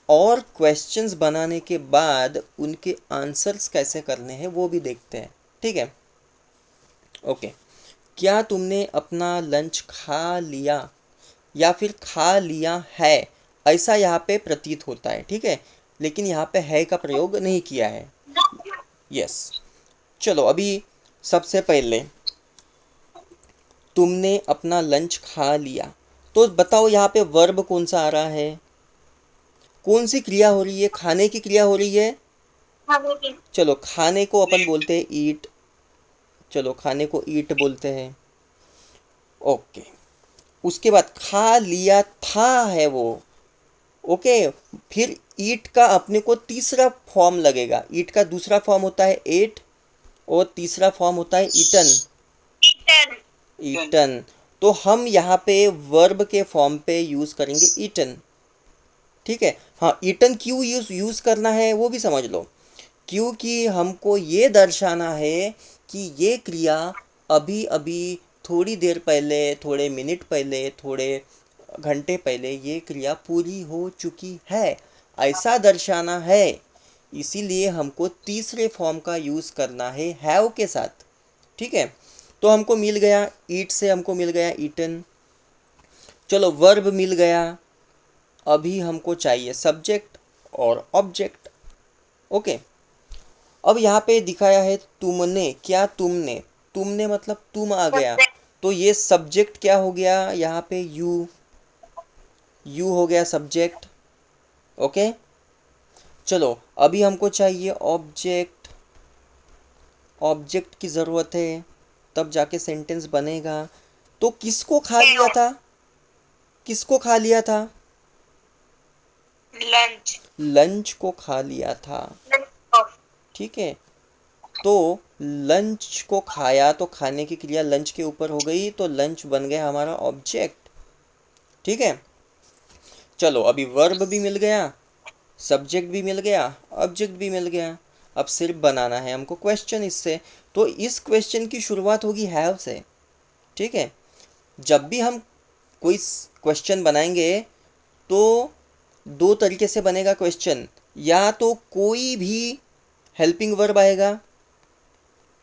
और क्वेश्चंस बनाने के बाद उनके आंसर्स कैसे करने हैं वो भी देखते हैं, ठीक है। ओके, क्या तुमने अपना लंच खा लिया या फिर खा लिया है, ऐसा यहाँ पे प्रतीत होता है, ठीक है, लेकिन यहाँ पे है का प्रयोग नहीं किया है। यस, चलो अभी सबसे पहले तुमने अपना लंच खा लिया, तो बताओ यहाँ पे वर्ब कौन सा आ रहा है, कौन सी क्रिया हो रही है, खाने की क्रिया हो रही है। चलो खाने को अपन बोलते हैं ईट, चलो खाने को ईट बोलते हैं। ओके, उसके बाद खा लिया था है वो। ओके, फिर ईट का अपने को तीसरा फॉर्म लगेगा, ईट का दूसरा फॉर्म होता है एट और तीसरा फॉर्म होता है ईटन। ईटन, तो हम यहाँ पे वर्ब के फॉर्म पे यूज करेंगे ईटन, ठीक है। हाँ, ईटन क्यों यूज करना है वो भी समझ लो, क्योंकि हमको ये दर्शाना है कि ये क्रिया अभी अभी थोड़ी देर पहले, थोड़े मिनट पहले, थोड़े घंटे पहले ये क्रिया पूरी हो चुकी है, ऐसा दर्शाना है। इसीलिए हमको तीसरे फॉर्म का यूज़ करना है हैव के साथ, ठीक है। तो हमको मिल गया ईट से हमको मिल गया ईटन। चलो वर्ब मिल गया, अभी हमको चाहिए सब्जेक्ट और ऑब्जेक्ट। ओके, अब यहाँ पे दिखाया है तुमने, क्या तुमने, तुमने मतलब तुम आ गया, तो ये सब्जेक्ट क्या हो गया यहाँ पे, यू हो गया सब्जेक्ट। ओके, चलो अभी हमको चाहिए ऑब्जेक्ट, ऑब्जेक्ट की ज़रूरत है तब जाके सेंटेंस बनेगा। तो किसको खा लिया था, किसको खा लिया था, लंच, लंच को खा लिया था, ठीक है। तो लंच को खाया, तो खाने की क्रिया लंच के ऊपर हो गई, तो लंच बन गया हमारा ऑब्जेक्ट, ठीक है। चलो अभी वर्ब भी मिल गया, सब्जेक्ट भी मिल गया, ऑब्जेक्ट भी मिल गया। अब सिर्फ बनाना है हमको क्वेश्चन इससे, तो इस क्वेश्चन की शुरुआत होगी हैव से, ठीक है। जब भी हम कोई क्वेश्चन बनाएंगे तो दो तरीके से बनेगा क्वेश्चन, या तो कोई भी हेल्पिंग वर्ब आएगा,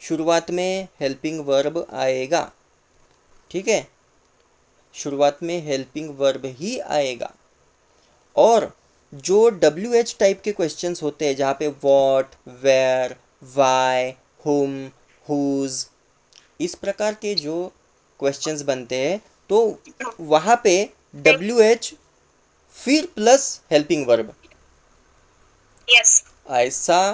शुरुआत में हेल्पिंग वर्ब आएगा, ठीक है, शुरुआत में हेल्पिंग वर्ब ही आएगा। और जो डब्ल्यू एच टाइप के क्वेश्चंस होते हैं जहाँ पे वॉट, वेयर, वाई, हुम, हुज, इस प्रकार के जो क्वेश्चंस बनते हैं, तो वहाँ पे डब्ल्यू एच फिर प्लस हेल्पिंग वर्ब, यस, ऐसा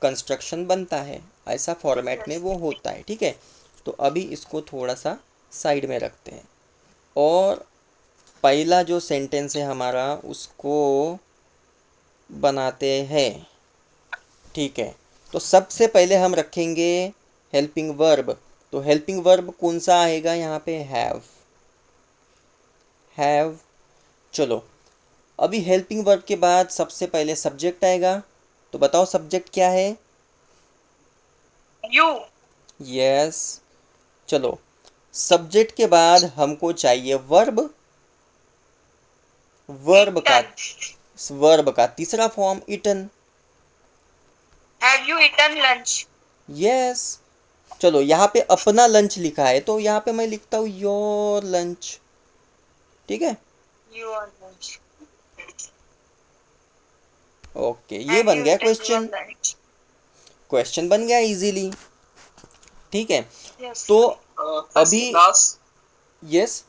कंस्ट्रक्शन बनता है, ऐसा फॉर्मेट में वो होता है, ठीक है। तो अभी इसको थोड़ा सा साइड में रखते हैं और पहला जो सेंटेंस है हमारा उसको बनाते हैं, ठीक है। तो सबसे पहले हम रखेंगे हेल्पिंग वर्ब, तो हेल्पिंग वर्ब कौन सा आएगा यहाँ पे, हैव, हैव। चलो अभी हेल्पिंग वर्ब के बाद सबसे पहले सब्जेक्ट आएगा, तो बताओ सब्जेक्ट क्या है, यू, यस। चलो सब्जेक्ट के बाद हमको चाहिए वर्ब, वर्ब का, इटन, वर्ब का तीसरा form eaten, have you eaten lunch, yes. चलो यहाँ पे अपना लंच लिखा है तो यहाँ पे मैं लिखता हूँ योर लंच, ठीक है। योर लंच, ओके, ये हैव बन यू गया eaten your question, lunch, question बन गया इजीली, ठीक है। यस, तो अभी लास्ट, यस,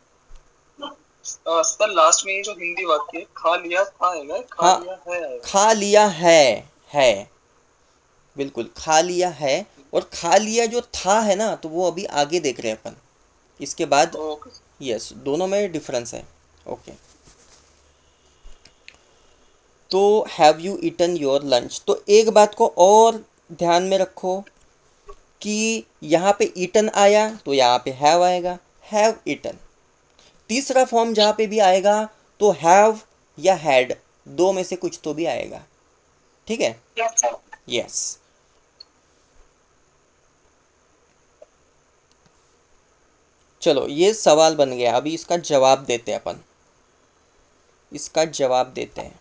सर लास्ट में ये जो हिंदी वाक्य है, खा लिया था आएगा, खा हाँ, लिया है आएगा। खा लिया है, बिल्कुल खा लिया है। और खा लिया जो था है ना, तो वो अभी आगे देख रहे हैं अपन, इसके बाद, ओके, यस, दोनों में डिफरेंस है। ओके, तो have you eaten your lunch, तो एक बात को और ध्यान में रखो कि यहाँ पे ईटन आया तो यहाँ पे हैव आएगा, हैव ईटन। तीसरा फॉर्म जहाँ पे भी आएगा तो हैव या हैड, दो में से कुछ तो भी आएगा, ठीक है, यस सर, यस। चलो ये सवाल बन गया, अभी इसका जवाब देते हैं अपन, इसका जवाब देते हैं।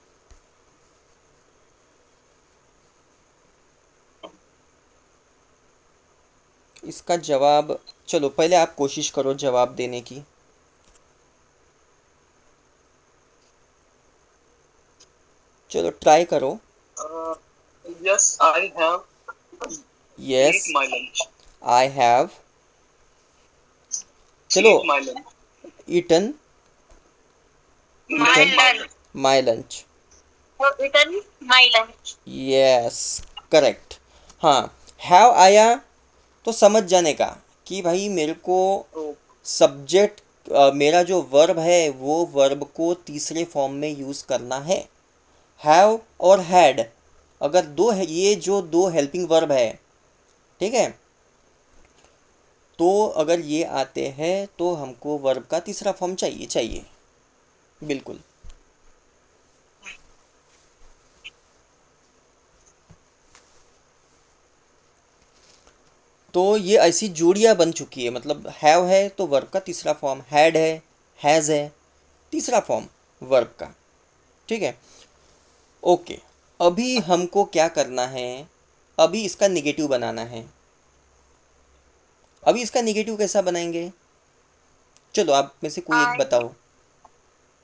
इसका जवाब, चलो पहले आप कोशिश करो जवाब देने की। चलो ट्राई करो। Yes, I have yes, eat my lunch. I have, चलो, Eat my lunch. Eaten My eaten lunch. My lunch. Have eaten my lunch. Yes, correct. हाँ, हैव आया तो समझ जाने का कि भाई मेरे को Oh, सब्जेक्ट, मेरा जो वर्ब है वो वर्ब को तीसरे फॉर्म में यूज़ करना है। हैव और हैड, अगर दो है, ये जो दो हेल्पिंग वर्ब है, ठीक है, तो अगर ये आते हैं तो हमको वर्ब का तीसरा फॉर्म चाहिए चाहिए, बिल्कुल। तो ये ऐसी जोड़ियाँ बन चुकी है, मतलब हैव है तो वर्ब का तीसरा फॉर्म, हैड है, हैज़ है, तीसरा फॉर्म वर्ब का, ठीक है। ओके, अभी हमको क्या करना है, अभी इसका निगेटिव बनाना है। अभी इसका निगेटिव कैसा बनाएंगे, चलो आप में से कोई एक I बताओ।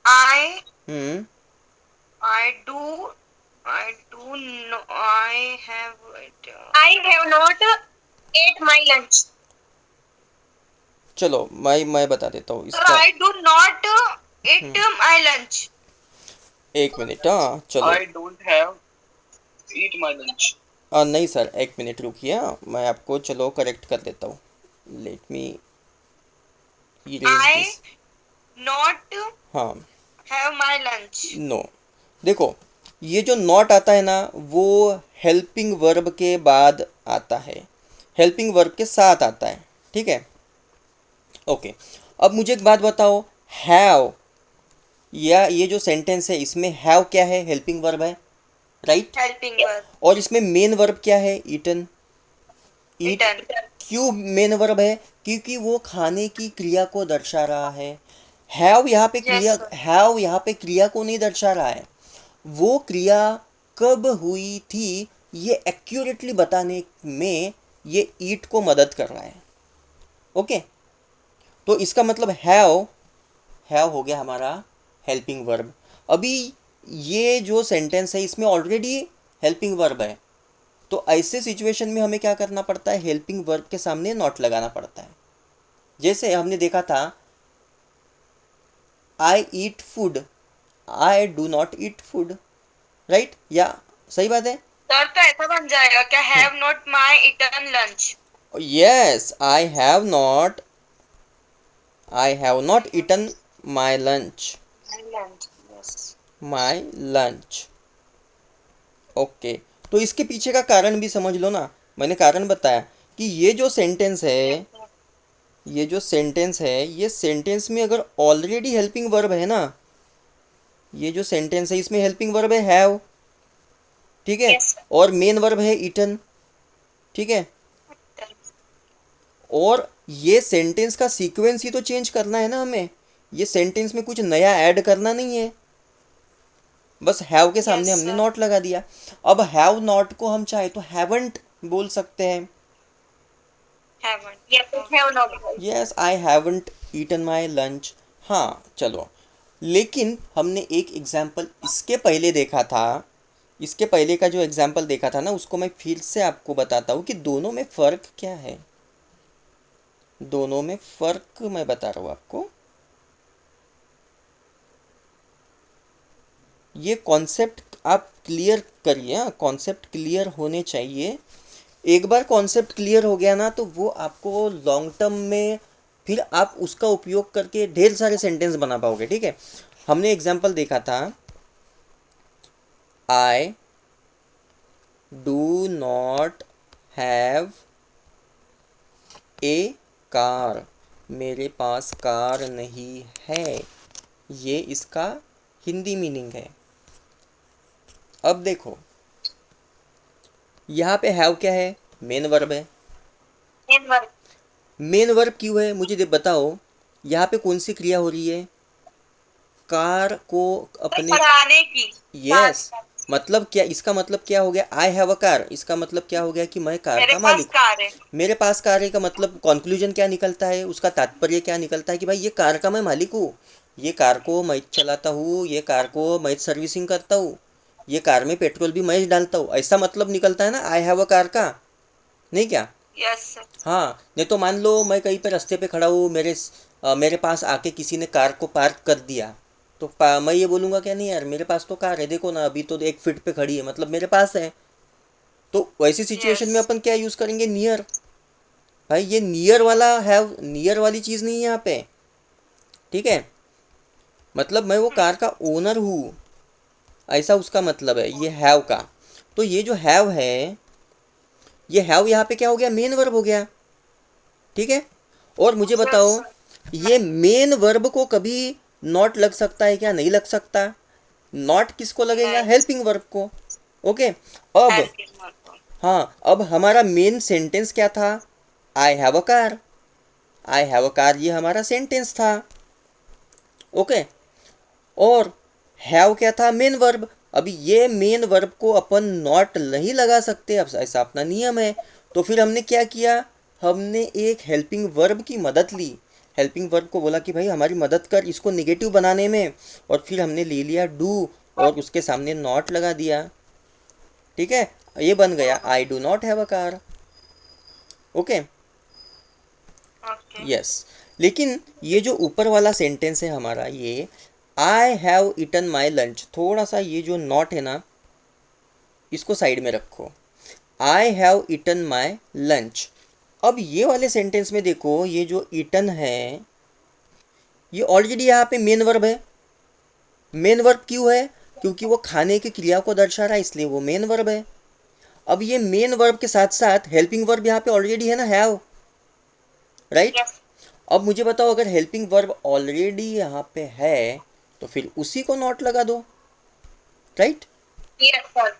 I hmm, I do I do no I have not ate my lunch. चलो मैं बता देता हूँ Sir, इसका। I do not eat my lunch. एक मिनट, हाँ चलो। I don't have eat my lunch. नहीं सर, एक मिनट रुकिए, मैं आपको चलो करेक्ट कर देता हूँ। Let me erase I this. not हाँ, have my lunch. नो, देखो ये जो नॉट आता है ना वो हेल्पिंग वर्ब के बाद आता है, हेल्पिंग वर्ब के साथ आता है, ठीक है। ओके, अब मुझे एक बात बताओ, हैव, या ये जो सेंटेंस है इसमें हैव क्या है, हेल्पिंग वर्ब है, राइट। Helping verb. और इसमें मेन वर्ब क्या है, ईटन, ईट। Eaten. क्यों मेन वर्ब है, क्योंकि वो खाने की क्रिया को दर्शा रहा है। हैव यहाँ पे Yes, क्रिया, sir. हैव यहाँ पे क्रिया को नहीं दर्शा रहा है, वो क्रिया कब हुई थी ये एक्यूरेटली बताने में ये ईट को मदद कर रहा है। ओके, तो इसका मतलब हैव हो गया हमारा हेल्पिंग वर्ब। अभी ये जो सेंटेंस है इसमें ऑलरेडी हेल्पिंग वर्ब है, तो ऐसे सिचुएशन में हमें क्या करना पड़ता है, हेल्पिंग वर्ब के सामने नॉट लगाना पड़ता है। जैसे हमने देखा था, I eat food, I do not eat food, right, या सही बात है। सर तो ऐसा बन जाएगा क्या, have not my eaten lunch. Yes, I have not eaten my lunch, lunch. Yes. My lunch. Okay, तो इसके पीछे का कारण भी समझ लो ना, मैंने कारण बताया कि ये जो सेंटेंस है, ये जो सेंटेंस है, ये सेंटेंस में अगर ऑलरेडी हेल्पिंग वर्ब है ना, ये जो सेंटेंस है इसमें हेल्पिंग वर्ब है हैव, ठीक है, Yes. और मेन वर्ब है ईटन, ठीक है। और ये सेंटेंस का सीक्वेंस ही तो चेंज करना है ना हमें, ये सेंटेंस में कुछ नया ऐड करना नहीं है, बस हैव के सामने Yes, हमने sir. नॉट लगा दिया। अब हैव नॉट को हम चाहे तो हैवंट बोल सकते हैं। Haven't. Yes, have not. Yes, I haven't eaten my lunch. हाँ चलो, लेकिन हमने एक एग्जाम्पल इसके पहले देखा था, इसके पहले का जो एग्जाम्पल देखा था ना उसको मैं फिर से आपको बताता हूँ कि दोनों में फ़र्क क्या है। दोनों में फ़र्क मैं बता रहा हूँ आपको। ये कॉन्सेप्ट आप क्लियर करिए, हाँ कॉन्सेप्ट क्लियर होने चाहिए। एक बार कॉन्सेप्ट क्लियर हो गया ना तो वो आपको लॉन्ग टर्म में फिर आप उसका उपयोग करके ढेर सारे सेंटेंस बना पाओगे, ठीक है। हमने एग्जाम्पल देखा था, आई do not have a car, मेरे पास कार नहीं है, ये इसका हिंदी मीनिंग है। अब देखो यहाँ पे हैव क्या है, मेन वर्ब है। In verb. मेन वर्ब क्यों है मुझे बताओ, यहाँ पे कौन सी क्रिया हो रही है, कार को अपने, पढ़ाने की. यस, मतलब क्या, इसका मतलब क्या हो गया, आई हैव अ कार, इसका मतलब क्या हो गया कि मैं कार मेरे का पास मालिक। कार है। मेरे पास कार है का मतलब कंक्लूजन क्या निकलता है, उसका तात्पर्य क्या निकलता है कि भाई ये कार का मैं मालिक हूँ, ये कार को मैं चलाता हूँ, ये कार को मैं सर्विसिंग करता हूँ, ये कार में पेट्रोल भी मैं ही डालता हूँ, ऐसा मतलब निकलता है ना आई हैव अ कार का, नहीं क्या। Yes sir. हाँ, नहीं तो मान लो मैं कहीं पे रास्ते पे खड़ा हूँ, मेरे पास आके किसी ने कार को पार्क कर दिया, तो मैं ये बोलूँगा क्या, नहीं यार मेरे पास तो कार है, देखो ना अभी तो 1 फीट पे खड़ी है, मतलब मेरे पास है। तो वैसी सिचुएशन यस। में अपन क्या यूज़ करेंगे, नियर। भाई ये नियर वाला हैव, नियर वाली चीज़ नहीं है यहाँ पे, ठीक है। मतलब मैं वो कार का ओनर हूँ, ऐसा उसका मतलब है ये हैव का। तो ये जो हैव है, ये हैव यहाँ पे क्या हो गया, मेन वर्ब हो गया, ठीक है। और मुझे बताओ, यस। ये मेन वर्ब को कभी नॉट लग सकता है क्या, नहीं लग सकता। नॉट किसको लगेगा, यस। हेल्पिंग वर्ब को। ओके। अब हेल्पिंग। हाँ, अब हमारा मेन सेंटेंस क्या था, I have a car. I have a car ये हमारा सेंटेंस था। ओके। और हैव क्या था, मेन वर्ब। अभी ये मेन वर्ब को अपन नॉट नहीं लगा सकते, अब ऐसा अपना नियम है। तो फिर हमने क्या किया, हमने एक हेल्पिंग वर्ब की मदद ली। हेल्पिंग वर्ब को बोला कि भाई हमारी मदद कर इसको निगेटिव बनाने में, और फिर हमने ले लिया डू और उसके सामने नॉट लगा दिया, ठीक है। ये बन गया I do not have a car. Okay. Okay. Yes. लेकिन ये जो ऊपर वाला सेंटेंस है हमारा, ये I have eaten my lunch, थोड़ा सा ये जो नॉट है ना, इसको साइड में रखो। I have eaten my lunch. अब ये वाले सेंटेंस में देखो, ये जो ईटन है ये ऑलरेडी यहाँ पे मेन वर्ब है। मेन वर्ब क्यों है, क्योंकि वो खाने की क्रिया को दर्शा रहा है, इसलिए वो मेन वर्ब है। अब ये मेन वर्ब के साथ साथ हेल्पिंग वर्ब यहाँ पे ऑलरेडी है ना, हैव, राइट। यस। अब मुझे बताओ, अगर हेल्पिंग वर्ब ऑलरेडी यहाँ पे है तो फिर उसी को नॉट लगा दो, right. Yes sir.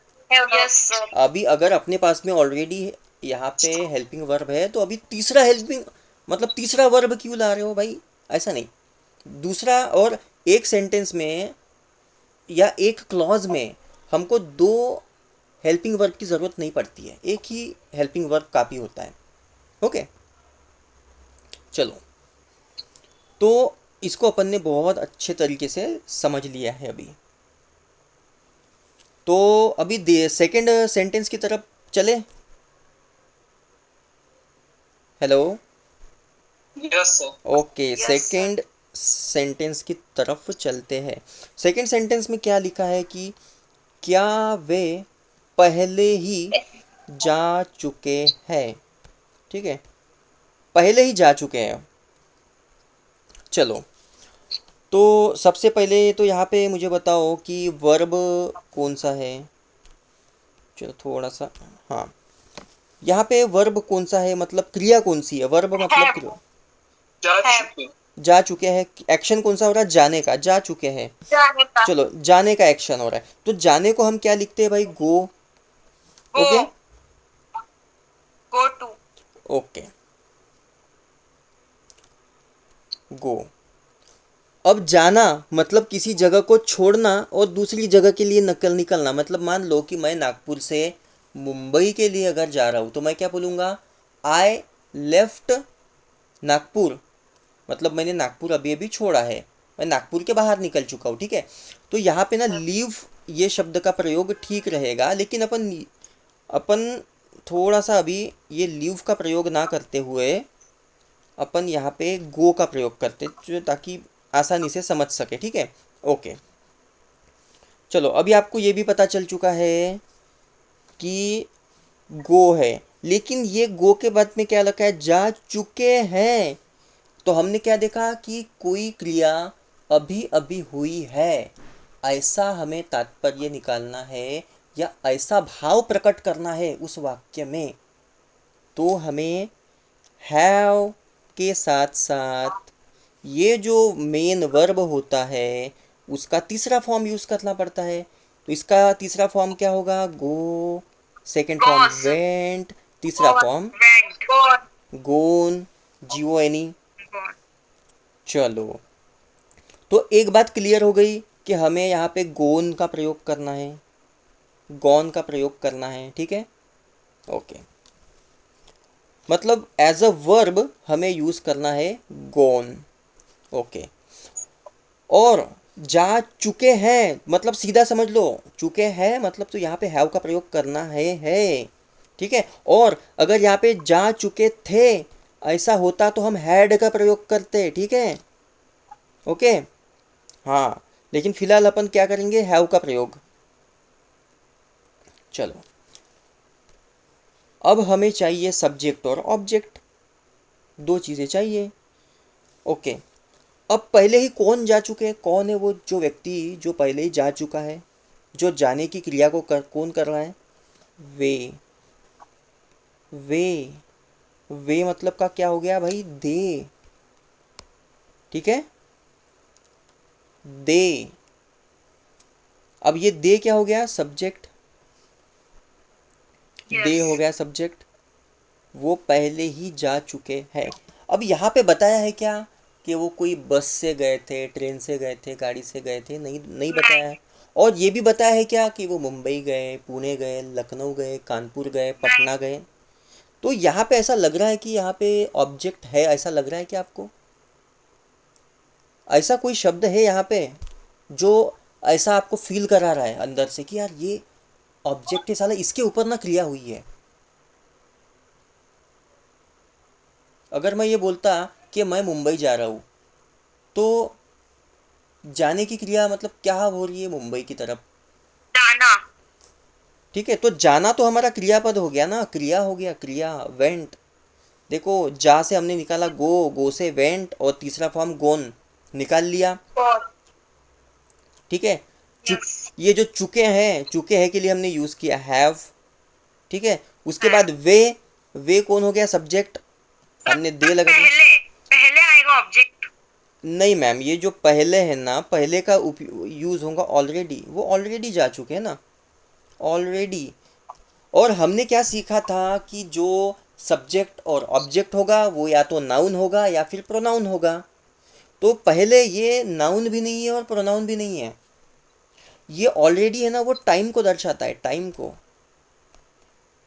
Yes sir. अभी अगर अपने पास में ऑलरेडी यहाँ पे हेल्पिंग वर्ब है, तो अभी तीसरा हेल्पिंग मतलब तीसरा वर्ब क्यों ला रहे हो भाई, ऐसा नहीं। दूसरा, और एक सेंटेंस में या एक क्लॉज में हमको दो हेल्पिंग वर्ब की ज़रूरत नहीं पड़ती है, एक ही हेल्पिंग वर्ब काफ़ी होता है। ओके। चलो, तो इसको अपन ने बहुत अच्छे तरीके से समझ लिया है अभी। तो अभी सेकंड सेंटेंस की तरफ चले। Hello. Yes sir. Okay, yes sir. Second sentence की तरफ चलते हैं। सेकंड सेंटेंस में क्या लिखा है कि क्या वे पहले ही जा चुके हैं, ठीक है, पहले ही जा चुके हैं। चलो, तो सबसे पहले तो यहाँ पे मुझे बताओ कि वर्ब कौन सा है। चलो थोड़ा सा, हाँ, यहाँ पे वर्ब कौन सा है, मतलब क्रिया कौन सी है, वर्ब मतलब हैव। क्रिया। जा हैव। चुके। जा चुके हैं, एक्शन कौन सा हो रहा है, जाने का, जा चुके हैं। जाने का। चलो, जाने का एक्शन हो रहा है, तो जाने को हम क्या लिखते हैं भाई, go. Go. Okay. Go to. Okay, go. अब जाना मतलब किसी जगह को छोड़ना और दूसरी जगह के लिए निकलना। मतलब मान लो कि मैं नागपुर से मुंबई के लिए अगर जा रहा हूँ, तो मैं क्या बोलूँगा, आई लेफ्ट नागपुर। मतलब मैंने नागपुर अभी अभी छोड़ा है, मैं नागपुर के बाहर निकल चुका हूँ, ठीक है। तो यहाँ पे ना लीव ये शब्द का प्रयोग ठीक रहेगा, लेकिन अपन थोड़ा सा अभी ये लीव का प्रयोग ना करते हुए अपन यहाँ पे गो का प्रयोग करते, जो ताकि आसानी से समझ सके, ठीक है। ओके। चलो, अभी आपको ये भी पता चल चुका है कि गो है, लेकिन ये गो के बाद में क्या लिखा है, जा चुके हैं। तो हमने क्या देखा कि कोई क्रिया अभी अभी हुई है, ऐसा हमें तात्पर्य निकालना है या ऐसा भाव प्रकट करना है उस वाक्य में। तो हमें हैव के साथ साथ ये जो मेन वर्ब होता है उसका तीसरा फॉर्म यूज़ करना पड़ता है। तो इसका तीसरा फॉर्म क्या होगा, गो। सेकंड फॉर्म गोस। वेंट। तीसरा फॉर्म वेंट। गोन। गोन, GONE। गोन। चलो, तो एक बात क्लियर हो गई कि हमें यहाँ पे गोन का प्रयोग करना है। गॉन का प्रयोग करना है, ठीक है। ओके, मतलब एज अ वर्ब हमें यूज़ करना है गॉन। ओके, और जा चुके हैं मतलब सीधा समझ लो, चुके हैं मतलब तो यहाँ पे हैव का प्रयोग करना है, ठीक है। और अगर यहाँ पे जा चुके थे ऐसा होता तो हम हैड का प्रयोग करते, ठीक है। ओके, हाँ, लेकिन फिलहाल अपन क्या करेंगे, हैव का प्रयोग। चलो, अब हमें चाहिए सब्जेक्ट और ऑब्जेक्ट, दो चीज़ें चाहिए। ओके, अब पहले ही कौन जा चुके हैं, कौन है वो जो व्यक्ति जो पहले ही जा चुका है, जो जाने की क्रिया को कौन कर रहा है, वे। वे वे मतलब का क्या हो गया भाई, दे, ठीक है, दे। अब ये दे क्या हो गया, सब्जेक्ट, दे हो Yes. गया सब्जेक्ट, वो पहले ही जा चुके हैं। अब यहाँ पे बताया है क्या कि वो कोई बस से गए थे, ट्रेन से गए थे, गाड़ी से गए थे, नहीं नहीं बताया है। नहीं. और ये भी बताया है क्या कि वो मुंबई गए, पुणे गए, लखनऊ गए, कानपुर गए, नहीं. पटना गए। तो यहाँ पे ऐसा लग रहा है कि यहाँ पे ऑब्जेक्ट है, ऐसा लग रहा है कि आपको ऐसा कोई शब्द है यहाँ पे जो ऐसा आपको फील करा रहा है अंदर से कि यार ये ऑब्जेक्ट है साला, इसके ऊपर ना क्रिया हुई है। अगर मैं ये बोलता कि मैं मुंबई जा रहा हूँ, तो जाने की क्रिया मतलब क्या हो रही है, मुंबई की तरफ, जाना. ठीक है। तो जाना तो हमारा क्रियापद हो गया ना, क्रिया हो गया, क्रिया, वेंट। देखो, जा से हमने निकाला गो, गो से वेंट, और तीसरा फॉर्म गोन निकाल लिया, और. ठीक है। चुक, Yes. ये जो चुके हैं के लिए हमने यूज़ किया हैव, ठीक है। उसके बाद हाँ. वे कौन हो गया, सब्जेक्ट, हमने दे लगा दिया। पहले पहले आएगा ऑब्जेक्ट. नहीं मैम, ये जो पहले है ना, पहले का यूज़ होगा ऑलरेडी, वो ऑलरेडी जा चुके हैं ना, ऑलरेडी। और हमने क्या सीखा था कि जो सब्जेक्ट और ऑब्जेक्ट होगा वो या तो नाउन होगा या फिर प्रोनाउन होगा। तो पहले ये नाउन भी नहीं है और प्रोनाउन भी नहीं है, ये ऑलरेडी है ना, वो टाइम को दर्शाता है, टाइम को,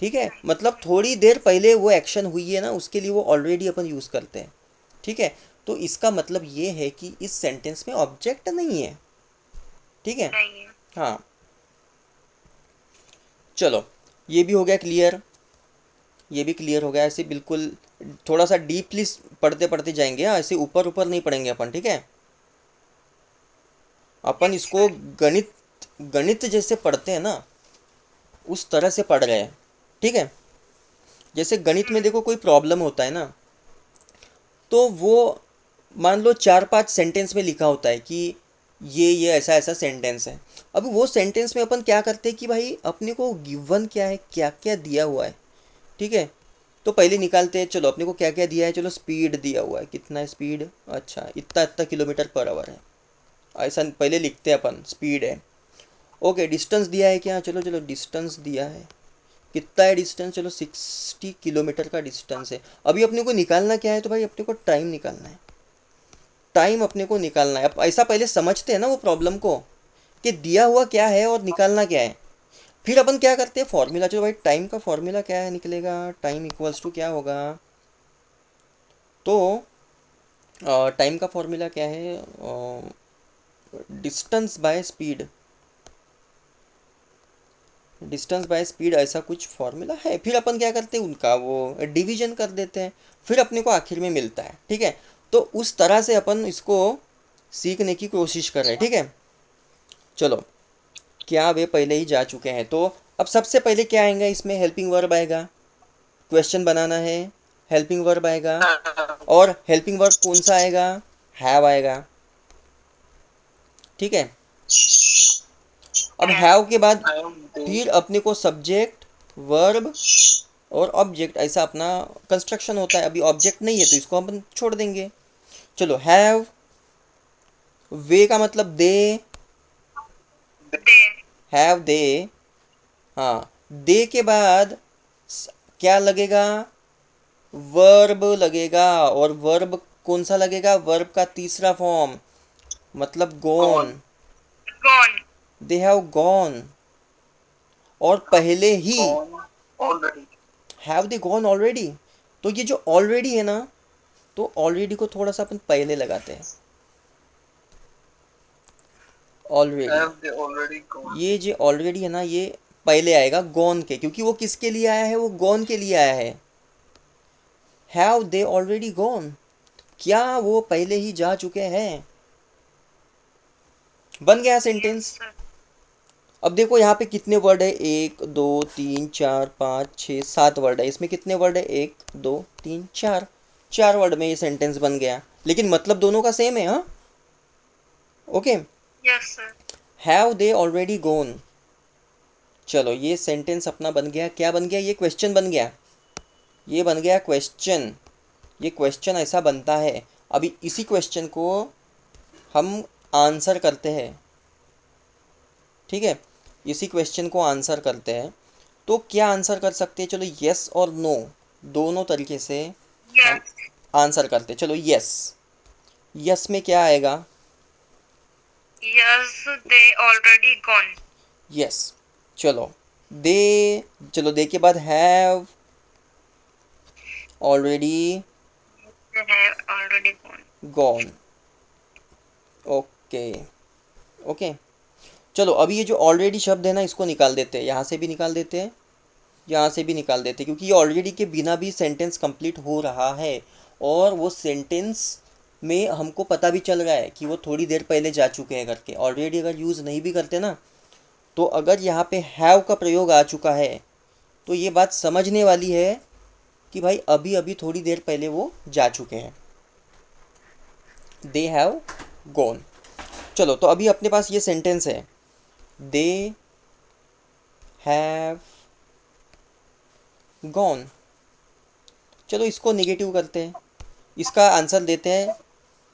ठीक है। मतलब थोड़ी देर पहले वो एक्शन हुई है ना, उसके लिए वो ऑलरेडी अपन यूज़ करते हैं, ठीक है। तो इसका मतलब ये है कि इस सेंटेंस में ऑब्जेक्ट नहीं है, ठीक है। नहीं है. हाँ, चलो, ये भी हो गया क्लियर, ये भी क्लियर हो गया। ऐसे बिल्कुल थोड़ा सा डीपली पढ़ते पढ़ते जाएंगे, हाँ, ऐसे ऊपर ऊपर नहीं पढ़ेंगे अपन, ठीक है। अपन इसको गणित गणित जैसे पढ़ते हैं ना, उस तरह से पढ़ रहे हैं, ठीक है। जैसे गणित में देखो कोई प्रॉब्लम होता है ना, तो वो मान लो 4-5 सेंटेंस में लिखा होता है कि ये ऐसा ऐसा सेंटेंस है। अब वो सेंटेंस में अपन क्या करते हैं कि भाई अपने को गिवन क्या है, क्या क्या दिया हुआ है, ठीक है। तो पहले निकालते हैं, चलो अपने को क्या क्या दिया है, चलो स्पीड दिया हुआ है, कितना है स्पीड, अच्छा इतना इतना किलोमीटर पर आवर है, ऐसा पहले लिखते हैं अपन, स्पीड है। ओके, डिस्टेंस दिया है क्या, चलो चलो डिस्टेंस दिया है, कितना है डिस्टेंस, चलो 60 किलोमीटर का डिस्टेंस है। अभी अपने को निकालना क्या है, तो भाई अपने को टाइम निकालना है, टाइम अपने को निकालना है। अब ऐसा पहले समझते हैं ना वो प्रॉब्लम को कि दिया हुआ क्या है और निकालना क्या है। फिर अपन क्या करते हैं, फॉर्मूला, चलो भाई टाइम का फॉर्मूला क्या है निकलेगा, टाइम इक्वल्स टू क्या होगा, तो टाइम का फॉर्मूला क्या है, distance by speed, distance by speed, ऐसा कुछ फॉर्मूला है। फिर अपन क्या करते हैं, उनका वो डिवीजन कर देते हैं, फिर अपने को आखिर में मिलता है, ठीक है। तो उस तरह से अपन इसको सीखने की कोशिश कर रहे हैं, ठीक है। चलो, क्या वे पहले ही जा चुके हैं, तो अब सबसे पहले क्या आएगा इसमें, हेल्पिंग वर्ब आएगा, क्वेश्चन बनाना है, हेल्पिंग वर्ब आएगा, और हेल्पिंग वर्ब कौन सा आएगा, हैव आएगा, ठीक है। अब हैव के बाद I am फिर the अपने को सब्जेक्ट, वर्ब और ऑब्जेक्ट, ऐसा अपना कंस्ट्रक्शन होता है। अभी ऑब्जेक्ट नहीं है तो इसको अपन छोड़ देंगे। चलो, हैव, वे का मतलब दे, दे. हैव दे, हाँ, दे के बाद क्या लगेगा, वर्ब लगेगा, और वर्ब कौन सा लगेगा, वर्ब का तीसरा फॉर्म, मतलब gone. Gone, Gone. They have gone. और पहले ही gone already. Have they gone already. तो ये जो ऑलरेडी है ना, तो ऑलरेडी को थोड़ा सा अपन पहले लगाते हैं, already. Have they already gone? ये जो ऑलरेडी है ना, ये पहले आएगा गॉन के, क्योंकि वो किसके लिए आया है, वो गॉन के लिए आया है। हैव दे ऑलरेडी गॉन, क्या वो पहले ही जा चुके हैं। बन गया सेंटेंस। Yes, sir. अब देखो यहाँ पे कितने वर्ड है, 1 2 3 4 5 6 7 वर्ड है। इसमें कितने वर्ड है, 1 2 3 4, 4 वर्ड में ये सेंटेंस बन गया। लेकिन मतलब दोनों का सेम है, हाँ। Okay. Yes, sir. Have they already gone. चलो ये सेंटेंस अपना बन गया। क्या बन गया, ये क्वेश्चन बन गया, ये बन गया क्वेश्चन। ये क्वेश्चन ऐसा बनता है। अभी इसी क्वेश्चन को हम आंसर करते हैं, ठीक है। इसी क्वेश्चन को आंसर करते हैं। तो क्या आंसर कर सकते हैं, चलो यस और नो दोनों तरीके से हम Yes. आंसर करते हैं। चलो यस, यस में क्या आएगा, Yes, they already gone. Yes. चलो दे के बाद have already They have already gone. Gone. Okay okay. चलो अभी ये जो ऑलरेडी शब्द है ना, इसको निकाल देते हैं, यहाँ से भी निकाल देते हैं, यहाँ से भी निकाल देते हैं, क्योंकि ये ऑलरेडी के बिना भी सेंटेंस कंप्लीट हो रहा है। और वो सेंटेंस में हमको पता भी चल रहा है कि वो थोड़ी देर पहले जा चुके हैं करके। ऑलरेडी अगर यूज़ नहीं भी करते ना, तो अगर यहाँ पे हैव का प्रयोग आ चुका है, तो ये बात समझने वाली है कि भाई अभी अभी थोड़ी देर पहले वो जा चुके हैं। They have gone. चलो तो अभी अपने पास ये सेंटेंस है, दे हैव गॉन। चलो इसको नेगेटिव करते हैं, इसका आंसर देते हैं,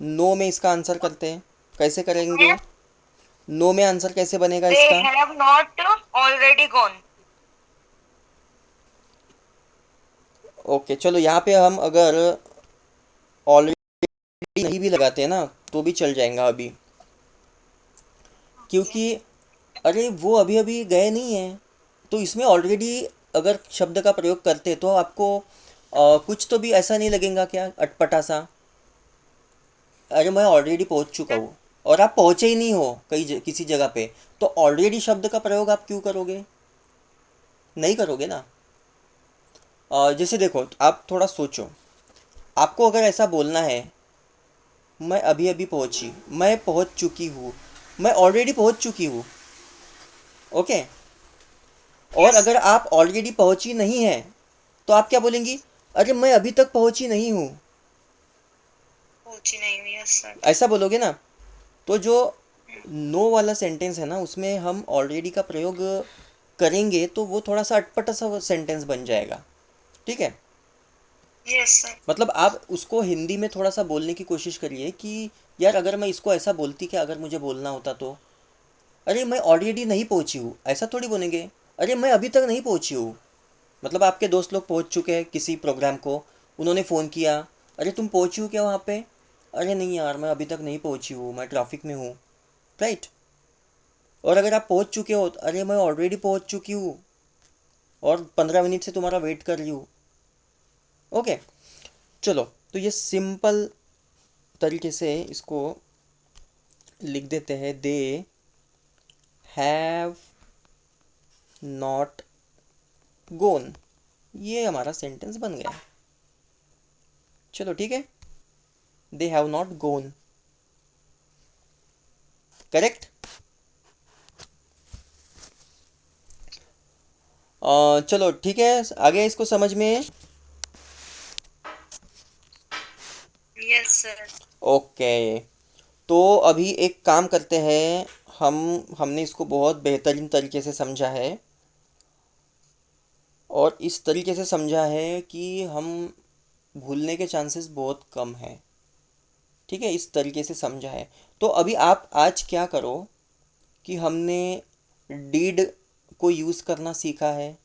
नो में इसका आंसर करते हैं। कैसे करेंगे, नो में आंसर कैसे बनेगा They इसका, have not already gone. Okay. चलो यहाँ पे हम अगर ऑलरेडी नहीं भी लगाते हैं ना, तो भी चल जाएगा अभी, क्योंकि अरे वो अभी अभी गए नहीं हैं। तो इसमें ऑलरेडी अगर शब्द का प्रयोग करते तो आपको कुछ तो भी ऐसा नहीं लगेगा क्या, अटपटा सा। अरे मैं ऑलरेडी पहुंच चुका हूँ, और आप पहुंचे ही नहीं हो किसी जगह पे, तो ऑलरेडी शब्द का प्रयोग आप क्यों करोगे, नहीं करोगे ना। जैसे देखो, आप थोड़ा सोचो, आपको अगर ऐसा बोलना है, मैं अभी अभी पहुंची, मैं पहुंच चुकी हूँ, मैं ऑलरेडी पहुंच चुकी हूँ, ओके। और अगर आप ऑलरेडी पहुंची नहीं है, तो आप क्या बोलेंगी, अरे मैं अभी तक पहुंची नहीं हूँ, पहुंची नहीं हुई। Yes, sir. ऐसा बोलोगे ना। तो जो नो वाला सेंटेंस है ना, उसमें हम ऑलरेडी का प्रयोग करेंगे, तो वो थोड़ा सा अटपटा सा सेंटेंस बन जाएगा, ठीक है। Yes, sir. मतलब आप उसको हिंदी में थोड़ा सा बोलने की कोशिश करिए कि यार अगर मैं इसको ऐसा बोलती कि अगर मुझे बोलना होता तो, अरे मैं ऑलरेडी नहीं पहुंची हूँ, ऐसा थोड़ी बोलेंगे। अरे मैं अभी तक नहीं पहुंची हूँ, मतलब आपके दोस्त लोग पहुंच चुके हैं किसी प्रोग्राम को, उन्होंने फ़ोन किया, अरे तुम पहुंची हो क्या वहाँ पे, अरे नहीं यार मैं अभी तक नहीं पहुंची हूँ, मैं ट्रैफिक में हूँ, राइट। और अगर आप पहुंच चुके हो, तो अरे मैं ऑलरेडी पहुंच चुकी हूँ और 15 मिनट से तुम्हारा वेट कर रही हूँ, ओके। चलो तो ये सिंपल तरीके से इसको लिख देते हैं, दे हैव नॉट गोन। ये हमारा सेंटेंस बन गया। चलो ठीक है, they have not gone, correct. चलो ठीक है, आगे इसको समझ में। Yes, sir. ओके, तो अभी एक काम करते हैं, हमने इसको बहुत बेहतरीन तरीके से समझा है, और इस तरीके से समझा है कि हम भूलने के चांसेस बहुत कम हैं, ठीक है। इस तरीके से समझा है। तो अभी आप आज क्या करो कि हमने डीड को यूज़ करना सीखा है,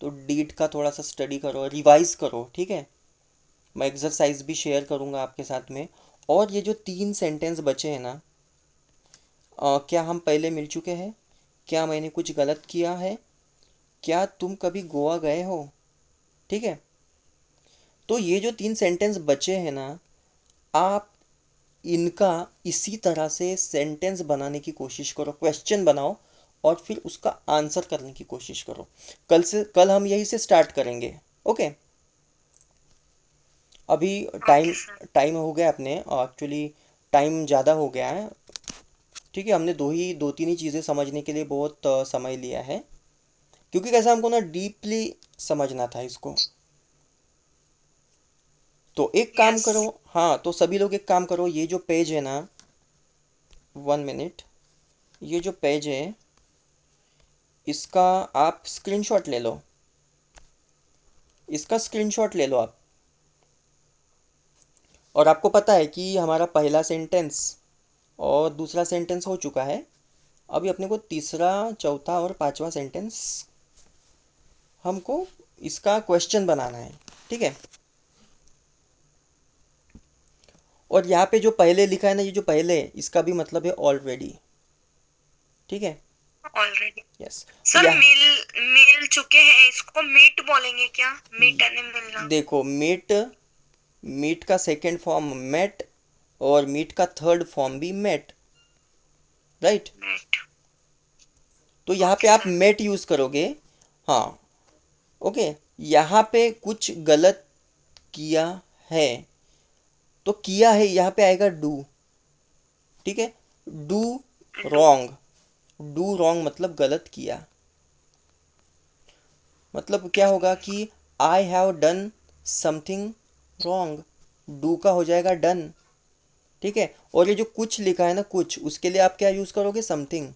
तो डीड का थोड़ा सा स्टडी करो, रिवाइज करो, ठीक है। मैं एक्सरसाइज भी शेयर करूँगा आपके साथ में। और ये जो 3 सेंटेंस बचे हैं ना, क्या हम पहले मिल चुके हैं, क्या मैंने कुछ गलत किया है, क्या तुम कभी गोवा गए हो? ठीक है, तो ये जो 3 सेंटेंस बचे हैं ना, आप इनका इसी तरह से सेंटेंस बनाने की कोशिश करो, क्वेश्चन बनाओ और फिर उसका आंसर करने की कोशिश करो। कल हम यही से स्टार्ट करेंगे। ओके, अभी टाइम ओके सर। टाइम हो गया अपने, एक्चुअली टाइम ज़्यादा हो गया है। ठीक है, हमने दो तीन ही चीज़ें समझने के लिए बहुत समय लिया है, क्योंकि कैसा हमको ना डीपली समझना था इसको। तो एक काम यस। करो, हाँ, तो सभी लोग एक काम करो, ये जो पेज है ना, 1 मिनट, ये जो पेज है इसका आप स्क्रीनशॉट ले लो, इसका स्क्रीनशॉट ले लो आप। और आपको पता है कि हमारा पहला सेंटेंस और दूसरा सेंटेंस हो चुका है, अभी अपने को तीसरा, चौथा और पांचवा सेंटेंस हमको इसका क्वेश्चन बनाना है। ठीक है, और यहाँ पे जो पहले लिखा है ना, ये जो पहले है, इसका भी मतलब है ऑलरेडी। ठीक है, ऑलरेडी। यस। तो सर यहाँ मिल मिल चुके हैं, इसको मीट बोलेंगे क्या? मीट यानी मिलना। देखो, मीट, मीट का सेकंड फॉर्म मेट, और मीट का थर्ड फॉर्म भी मेट, राइट। मीट। तो यहाँ पे ओके आप सर। मेट यूज़ करोगे। हाँ, ओके, यहाँ पे कुछ गलत किया है, तो किया है यहाँ पे आएगा डू। ठीक है, do do. Wrong, do wrong मतलब गलत किया। मतलब क्या होगा कि I have done something wrong, do का हो जाएगा डन। ठीक है, और ये जो कुछ लिखा है ना, कुछ, उसके लिए आप क्या यूज़ करोगे? Something,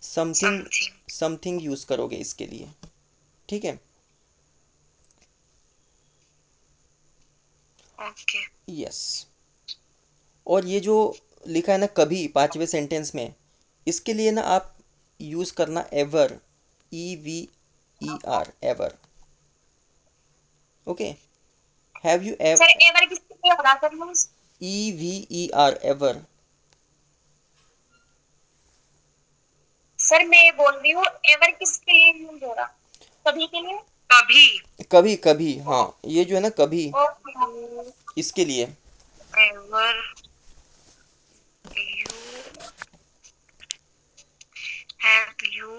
something, something. Something use करोगे इसके लिए। ठीक है, ओके। यस। और ये जो लिखा है ना कभी, पांचवें सेंटेंस में, इसके लिए ना आप यूज़ करना ever, EVER, ever. Okay, have you एव, सर एवर किसके लिए होगा सर? EVER, ever. सर मैं ये बोल रही हूँ, एवर किसके लिए यूज हो रहा? सभी के लिए? कभी। कभी, कभी, हाँ, ये जो है ना कभी, ओके। इसके लिए। Ever you you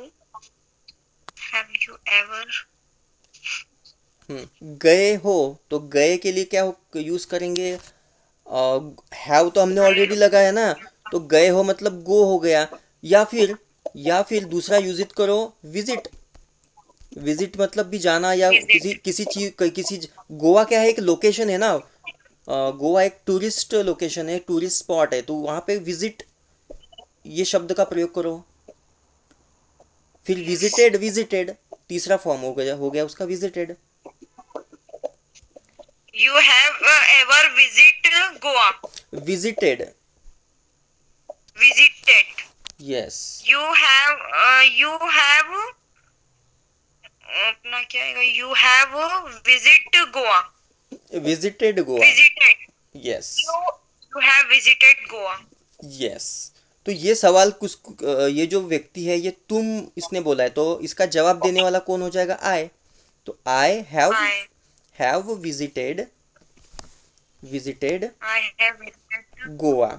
have you ever. गए हो, तो गए के लिए क्या यूज़ करेंगे? हैव तो हमने ऑलरेडी लगाया ना, तो गए हो मतलब गो हो गया। या फिर दूसरा यूज इट करो, विजिट। विजिट मतलब भी जाना, या किसी विजिट। किसी चीज, गोवा क्या है, एक लोकेशन है ना। गोवा एक टूरिस्ट लोकेशन है, टूरिस्ट स्पॉट है, तो वहाँ पे विजिट, ये शब्द का प्रयोग करो। फिर यस। विजिटेड, विजिटेड, तीसरा फॉर्म हो गया उसका, visited. You have ever visit Goa? Visited, visited. Yes, you have अपना क्या आएगा? You have visit Goa? Visited Goa, visited. Yes, you you have visited Goa? Yes. तो ये सवाल कुछ, ये जो व्यक्ति है, ये तुम इसने बोला है, तो इसका जवाब देने वाला कौन हो जाएगा? आई। तो I I have visited, visited I have visited Goa.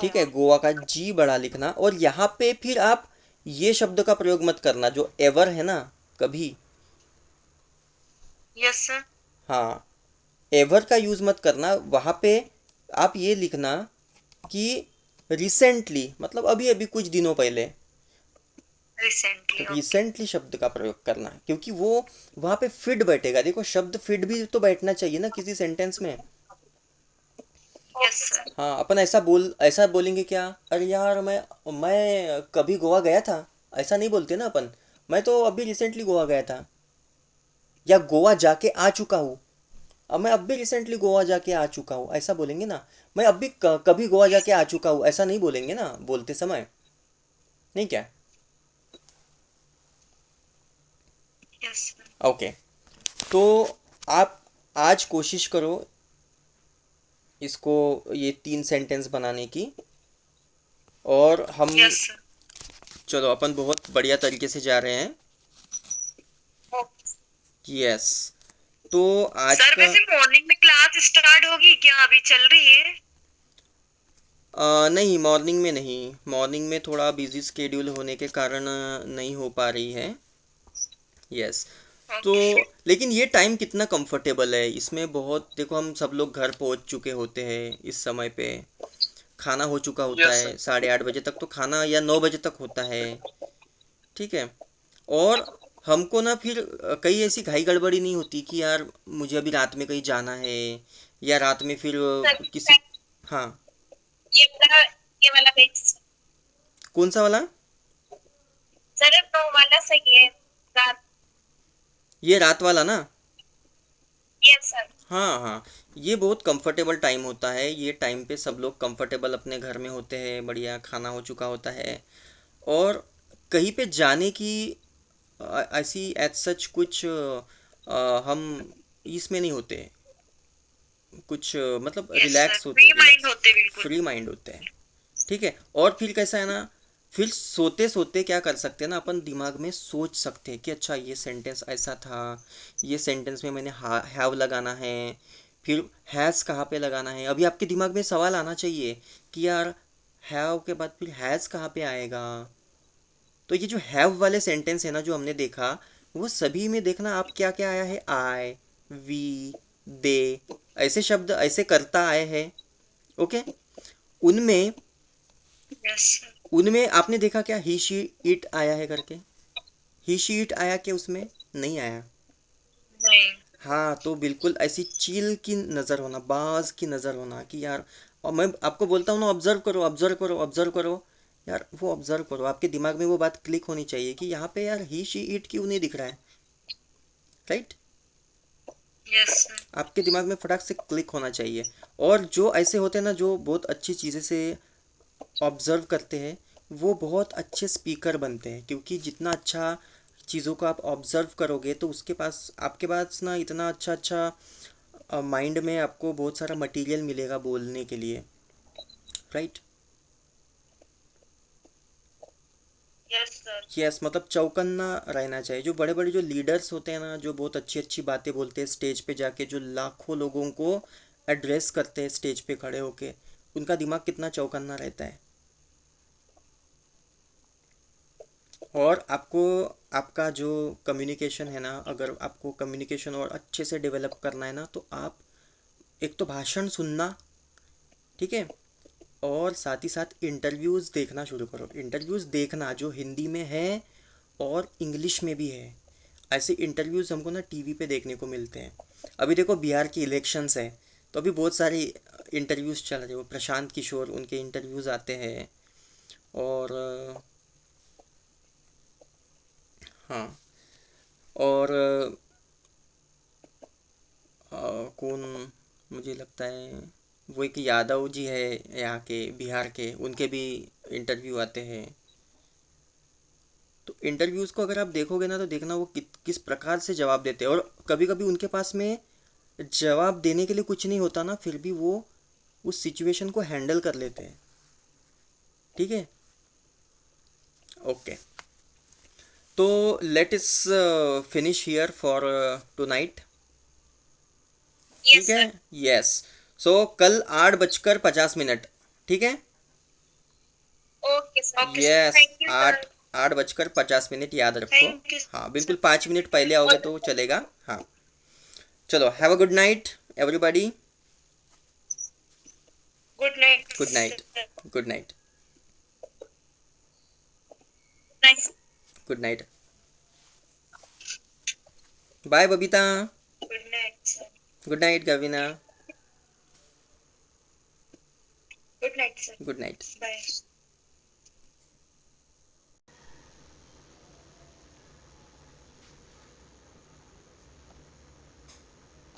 ठीक है, गोवा। गोवा का जी बड़ा लिखना, और यहाँ पे फिर आप ये शब्द का प्रयोग मत करना जो एवर है ना, कभी। Yes sir. हाँ, एवर का यूज़ मत करना वहाँ पे। आप ये लिखना कि रिसेंटली, मतलब अभी अभी कुछ दिनों पहले, रिसेंटली। ओके। रिसेंटली शब्द का प्रयोग करना, क्योंकि वो वहाँ पे फिट बैठेगा। देखो, शब्द फिट भी तो बैठना चाहिए ना किसी सेंटेंस में। Yes sir. हाँ, अपन ऐसा बोलेंगे क्या? अरे यार, मैं कभी गोवा गया था, ऐसा नहीं बोलते ना अपन। मैं तो अभी रिसेंटली गोवा गया था, या गोवा जाके आ चुका हूँ। अब मैं अभी रिसेंटली गोवा जाके आ चुका हूँ, ऐसा बोलेंगे ना। मैं अभी कभी गोवा जाके आ चुका हूँ, ऐसा नहीं बोलेंगे ना बोलते समय, नहीं क्या? Yes sir. ओके, तो आप आज कोशिश करो इसको, ये 3 सेंटेंस बनाने की। और हम यस सर। चलो अपन बहुत बढ़िया तरीके से जा रहे हैं। यस, तो आज सर का वैसे मॉर्निंग में क्लास स्टार्ट होगी क्या, अभी चल रही है? नहीं, मॉर्निंग में नहीं, मॉर्निंग में थोड़ा बिजी स्केड्यूल होने के कारण नहीं हो पा रही है। यस, तो ओके। लेकिन ये टाइम कितना कंफर्टेबल है इसमें, बहुत देखो हम सब लोग घर पहुंच चुके होते हैं इस समय पे, खाना हो चुका होता यस है, सर। 8:30 बजे तक तो खाना, या 9 बजे तक होता है। ठीक है, और हमको ना फिर कई ऐसी घाई गड़बड़ी नहीं होती कि यार मुझे अभी रात में कहीं जाना है, या रात में फिर सर किसी। हाँ, ये वाला ये वाला बेच कौन सा वाला? सर, तो वाला सही है। रात। ये रात वाला ना? Yes sir. हाँ हाँ, ये बहुत कंफर्टेबल टाइम होता है, ये टाइम पे सब लोग कंफर्टेबल अपने घर में होते हैं, बढ़िया खाना हो चुका होता है, और कहीं पे जाने की ऐसी एज सच कुछ हम इसमें नहीं होते, कुछ मतलब यस सर, रिलैक्स होते फ्री हैं, माइंड रिलैक्स, होते बिल्कुल। फ्री माइंड होते हैं। ठीक है, और फिर कैसा है ना, फिर सोते सोते क्या कर सकते हैं ना, अपन दिमाग में सोच सकते हैं कि अच्छा ये सेंटेंस ऐसा था, ये सेंटेंस में मैंने हैव लगाना है, फिर हैज़ कहाँ पे लगाना है। अभी आपके दिमाग में सवाल आना चाहिए कि यार हैव के बाद फिर हैज़ कहाँ पे आएगा। तो ये जो हैव वाले सेंटेंस है ना जो हमने देखा, वो सभी में देखना आप क्या क्या आया है, आई, वी, दे, ऐसे शब्द, ऐसे करता आए हैं। ओके, उनमें यस सर। उनमें आपने देखा क्या ही शी इट आया है करके? ही शी इट आया क्या उसमें? नहीं आया। नहीं। हाँ, तो बिल्कुल ऐसी चील की नज़र होना, बाज की नज़र होना कि यार, और मैं आपको बोलता हूँ ना, ऑब्जर्व करो, ऑब्जर्व करो, ऑब्जर्व करो। यार वो ऑब्जर्व करो, आपके दिमाग में वो बात क्लिक होनी चाहिए कि यहाँ पे यार ही शी इट क्यों नहीं दिख रहा है। Right, yes sir. आपके दिमाग में फटाक से क्लिक होना चाहिए। और जो ऐसे होते हैं ना जो बहुत अच्छी चीज़ें से ऑब्जर्व करते हैं, वो बहुत अच्छे स्पीकर बनते हैं, क्योंकि जितना अच्छा चीज़ों को आप ऑब्जर्व करोगे तो उसके पास, आपके पास ना इतना अच्छा अच्छा माइंड में आपको बहुत सारा मटेरियल मिलेगा बोलने के लिए। राइट। Yes sir. यस, मतलब चौकन्ना रहना चाहिए। जो बड़े बड़े जो लीडर्स होते हैं ना, जो बहुत अच्छी अच्छी बातें बोलते हैं स्टेज पे जाके, जो लाखों लोगों को एड्रेस करते हैं स्टेज पे खड़े होके, उनका दिमाग कितना चौकन्ना रहता है। और आपको, आपका जो कम्युनिकेशन है ना, अगर आपको कम्युनिकेशन और अच्छे से डेवलप करना है ना, तो आप एक तो भाषण सुनना, ठीक है, और साथ ही साथ इंटरव्यूज़ देखना शुरू करो। इंटरव्यूज़ देखना जो हिंदी में है और इंग्लिश में भी है। ऐसे इंटरव्यूज़ हमको ना टीवी पे देखने को मिलते हैं। अभी देखो बिहार की इलेक्शंस है, तो अभी बहुत सारे इंटरव्यूज़ चल रहे हो, प्रशांत किशोर उनके इंटरव्यूज़ आते हैं। और हाँ, और कौन, मुझे लगता है वो एक यादव जी है यहाँ के, बिहार के, उनके भी इंटरव्यू आते हैं। तो इंटरव्यूज़ को अगर आप देखोगे ना, तो देखना वो किस प्रकार से जवाब देते हैं, और कभी कभी उनके पास में जवाब देने के लिए कुछ नहीं होता ना, फिर भी वो उस सिचुएशन को हैंडल कर लेते हैं। ठीक है, ओके, तो let us finish here for tonight. ठीक यस है, सर। यस, सो कल 8:50, ठीक है। Okay sir. Okay sir, yes, thank you आठ सर। 8:50 याद रखो। थैंक यू हाँ सर। बिल्कुल, 5 मिनट पहले आओगे तो चलेगा। हाँ, चलो, have a good night everybody. Good night good night, sir. Good night, nice. Good night. Bye Babita. Good night sir. Good night गवीना। Good night sir. Good night. Bye.